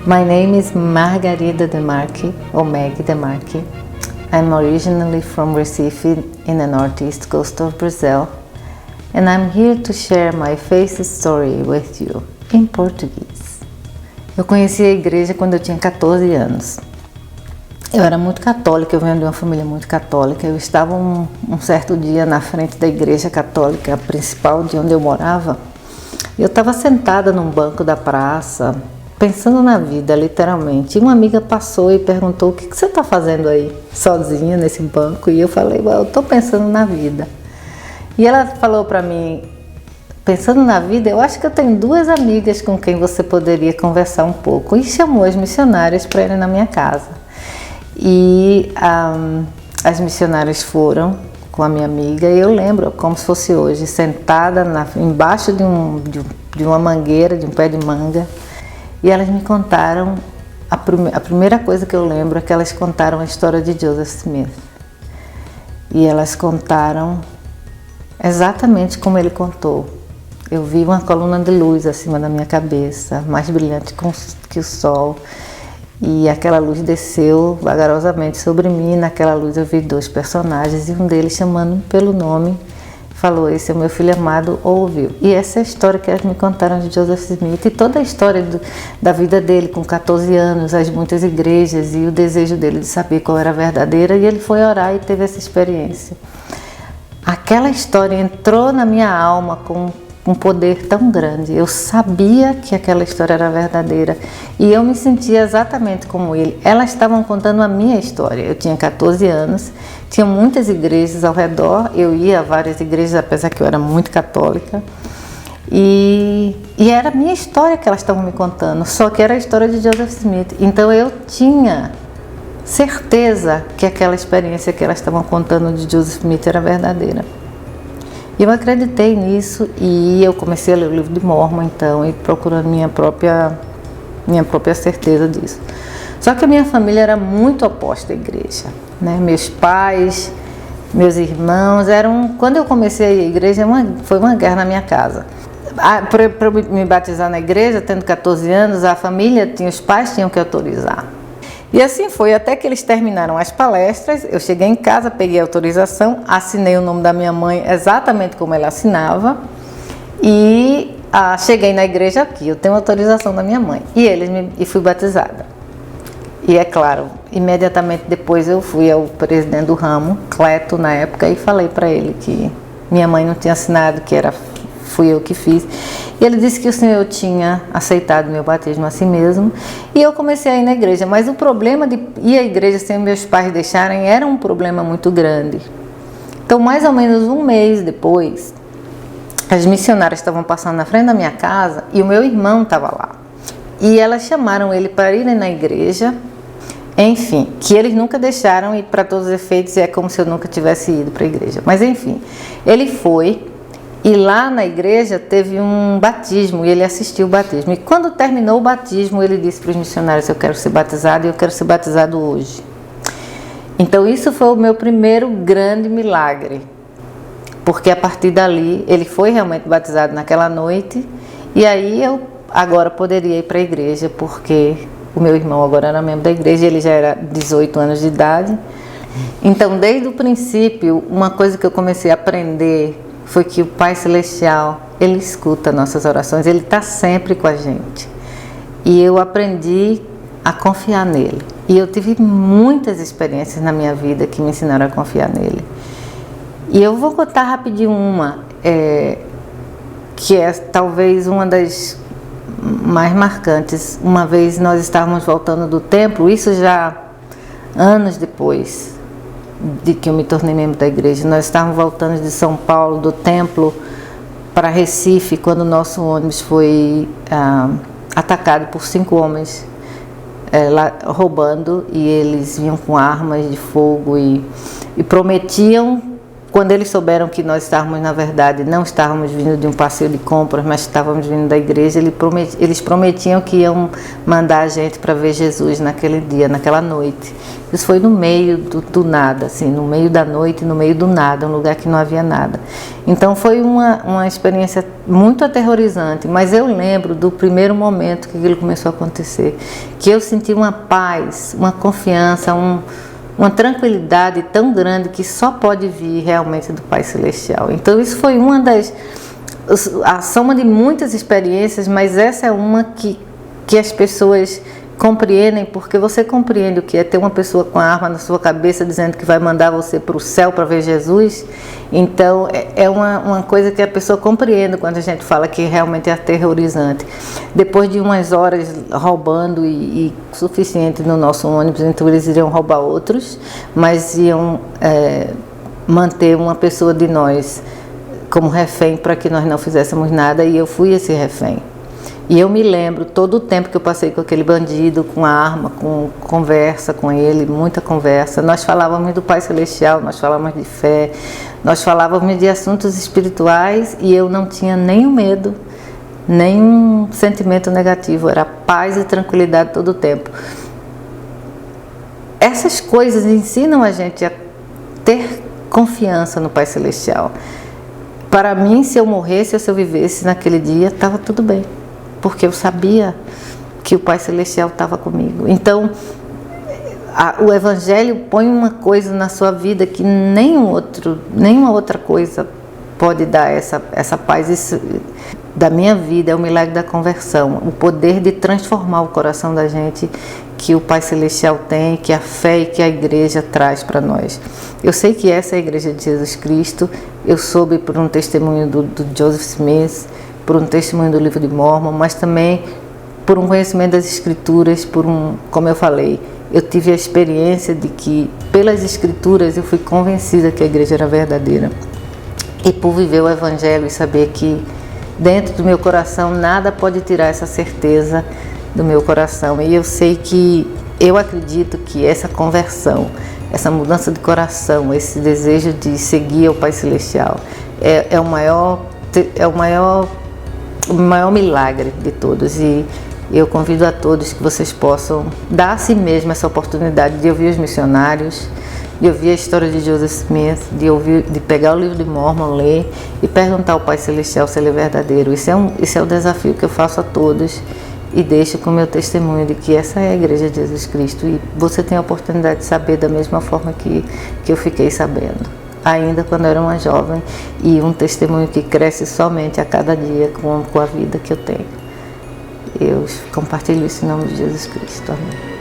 My name is Margarida Demarchi, or Meg Demarchi. I'm originally from Recife in the northeast coast of Brazil, and I'm here to share my faith story with you in Portuguese. Eu conheci a igreja quando eu tinha 14 anos. Eu era muito católica, eu venho de uma família muito católica. Eu estava um certo dia na frente da igreja católica, a principal de onde eu morava. Eu estava sentada num banco da praça, pensando na vida, literalmente. E uma amiga passou e perguntou: o que você está fazendo aí, sozinha, nesse banco? E eu falei: eu estou pensando na vida. E ela falou para mim: pensando na vida, eu acho que eu tenho 2 amigas com quem você poderia conversar um pouco. E chamou as missionárias para irem na minha casa. E as missionárias foram com a minha amiga, e eu lembro como se fosse hoje, sentada embaixo de uma mangueira, de um pé de manga. E elas me contaram, a primeira coisa que eu lembro é que elas contaram a história de Joseph Smith. E elas contaram exatamente como ele contou. Eu vi uma coluna de luz acima da minha cabeça, mais brilhante que o sol. E aquela luz desceu vagarosamente sobre mim. Naquela luz eu vi 2 personagens, e um deles, chamando pelo nome, falou: esse é o meu filho amado, ouviu. E essa é a história que elas me contaram de Joseph Smith, e toda a história da vida dele com 14 anos, as muitas igrejas, e o desejo dele de saber qual era a verdadeira. E ele foi orar e teve essa experiência. Aquela história entrou na minha alma com um poder tão grande. Eu sabia que aquela história era verdadeira, e eu me sentia exatamente como ele. Elas estavam contando a minha história. Eu tinha 14 anos, tinha muitas igrejas ao redor, eu ia a várias igrejas, apesar que eu era muito católica, e era a minha história que elas estavam me contando, só que era a história de Joseph Smith. Então eu tinha certeza que aquela experiência que elas estavam contando de Joseph Smith era verdadeira. E eu acreditei nisso, e eu comecei a ler o livro de Mormon, então, e procurando minha própria certeza disso. Só que a minha família era muito oposta à igreja, né? Meus pais, meus irmãos quando eu comecei a ir à igreja, foi uma guerra na minha casa. Para me batizar na igreja, tendo 14 anos, a família, os pais tinham que autorizar. E assim foi, até que eles terminaram as palestras. Eu cheguei em casa, peguei a autorização, assinei o nome da minha mãe exatamente como ela assinava, e cheguei na igreja aqui, eu tenho autorização da minha mãe, e fui batizada. E é claro, imediatamente depois eu fui ao presidente do ramo, Cleto, na época, e falei para ele que minha mãe não tinha assinado, fui eu que fiz. E ele disse que o Senhor tinha aceitado meu batismo assim mesmo, e eu comecei a ir na igreja. Mas o problema de ir à igreja sem meus pais deixarem era um problema muito grande. Então, mais ou menos um mês depois, as missionárias estavam passando na frente da minha casa, e o meu irmão estava lá. E elas chamaram ele para irem na igreja, enfim, que eles nunca deixaram, e para todos os efeitos é como se eu nunca tivesse ido para a igreja. Mas enfim, ele foi. E lá na igreja teve um batismo, e ele assistiu o batismo. E quando terminou o batismo, ele disse para os missionários: eu quero ser batizado, e eu quero ser batizado hoje. Então isso foi o meu primeiro grande milagre, porque a partir dali ele foi realmente batizado naquela noite. E aí eu agora poderia ir para a igreja, porque o meu irmão agora era membro da igreja, ele já era 18 anos de idade. Então, desde o princípio, uma coisa que eu comecei a aprender foi que o Pai Celestial, Ele escuta nossas orações, Ele está sempre com a gente. E eu aprendi a confiar nele. E eu tive muitas experiências na minha vida que me ensinaram a confiar nele. E eu vou contar rapidinho uma, que é talvez uma das mais marcantes. Uma vez nós estávamos voltando do templo, isso já anos depois de que eu me tornei membro da igreja. Nós estávamos voltando de São Paulo, do templo, para Recife, quando o nosso ônibus foi atacado por 5 homens lá, roubando, e eles vinham com armas de fogo e prometiam Quando eles souberam que nós estávamos, na verdade, não estávamos vindo de um passeio de compras, mas estávamos vindo da igreja, eles prometiam que iam mandar a gente para ver Jesus naquele dia, naquela noite. Isso foi no meio do nada, assim, no meio da noite, no meio do nada, um lugar que não havia nada. Então foi uma experiência muito aterrorizante, mas eu lembro do primeiro momento que aquilo começou a acontecer, que eu senti uma paz, uma confiança, uma tranquilidade tão grande que só pode vir realmente do Pai Celestial. Então isso foi a soma de muitas experiências, mas essa é uma que as pessoas compreendem, porque você compreende o que é ter uma pessoa com a arma na sua cabeça dizendo que vai mandar você para o céu para ver Jesus. Então é uma coisa que a pessoa compreende quando a gente fala que realmente é aterrorizante. Depois de umas horas roubando e suficiente no nosso ônibus, então eles iriam roubar outros, mas iam manter uma pessoa de nós como refém para que nós não fizéssemos nada, e eu fui esse refém. E eu me lembro todo o tempo que eu passei com aquele bandido, com a arma, com conversa com ele, muita conversa. Nós falávamos do Pai Celestial, nós falávamos de fé, nós falávamos de assuntos espirituais, e eu não tinha nenhum medo, nenhum sentimento negativo, era paz e tranquilidade todo o tempo. Essas coisas ensinam a gente a ter confiança no Pai Celestial. Para mim, se eu morresse ou se eu vivesse naquele dia, estava tudo bem, porque eu sabia que o Pai Celestial estava comigo. Então, o Evangelho põe uma coisa na sua vida que nenhuma outra coisa pode dar essa paz. Isso, da minha vida, é o milagre da conversão, o poder de transformar o coração da gente, que o Pai Celestial tem, que a fé e que a igreja traz para nós. Eu sei que essa é a igreja de Jesus Cristo. Eu soube por um testemunho do Joseph Smith, por um testemunho do livro de Mormon, mas também por um conhecimento das Escrituras, como eu falei, eu tive a experiência de que, pelas Escrituras, eu fui convencida que a igreja era verdadeira. E por viver o Evangelho e saber que dentro do meu coração nada pode tirar essa certeza do meu coração. E eu acredito que essa conversão, essa mudança de coração, esse desejo de seguir ao Pai Celestial é o maior milagre de todos. E eu convido a todos que vocês possam dar a si mesmo essa oportunidade de ouvir os missionários, de ouvir a história de Joseph Smith, de pegar o livro de Mormon, ler e perguntar ao Pai Celestial se ele é verdadeiro. Esse é o desafio que eu faço a todos, e deixo com o meu testemunho de que essa é a igreja de Jesus Cristo, e você tem a oportunidade de saber da mesma forma que eu fiquei sabendo, ainda quando eu era uma jovem, e um testemunho que cresce somente a cada dia com a vida que eu tenho. Eu compartilho isso em nome de Jesus Cristo. Amém.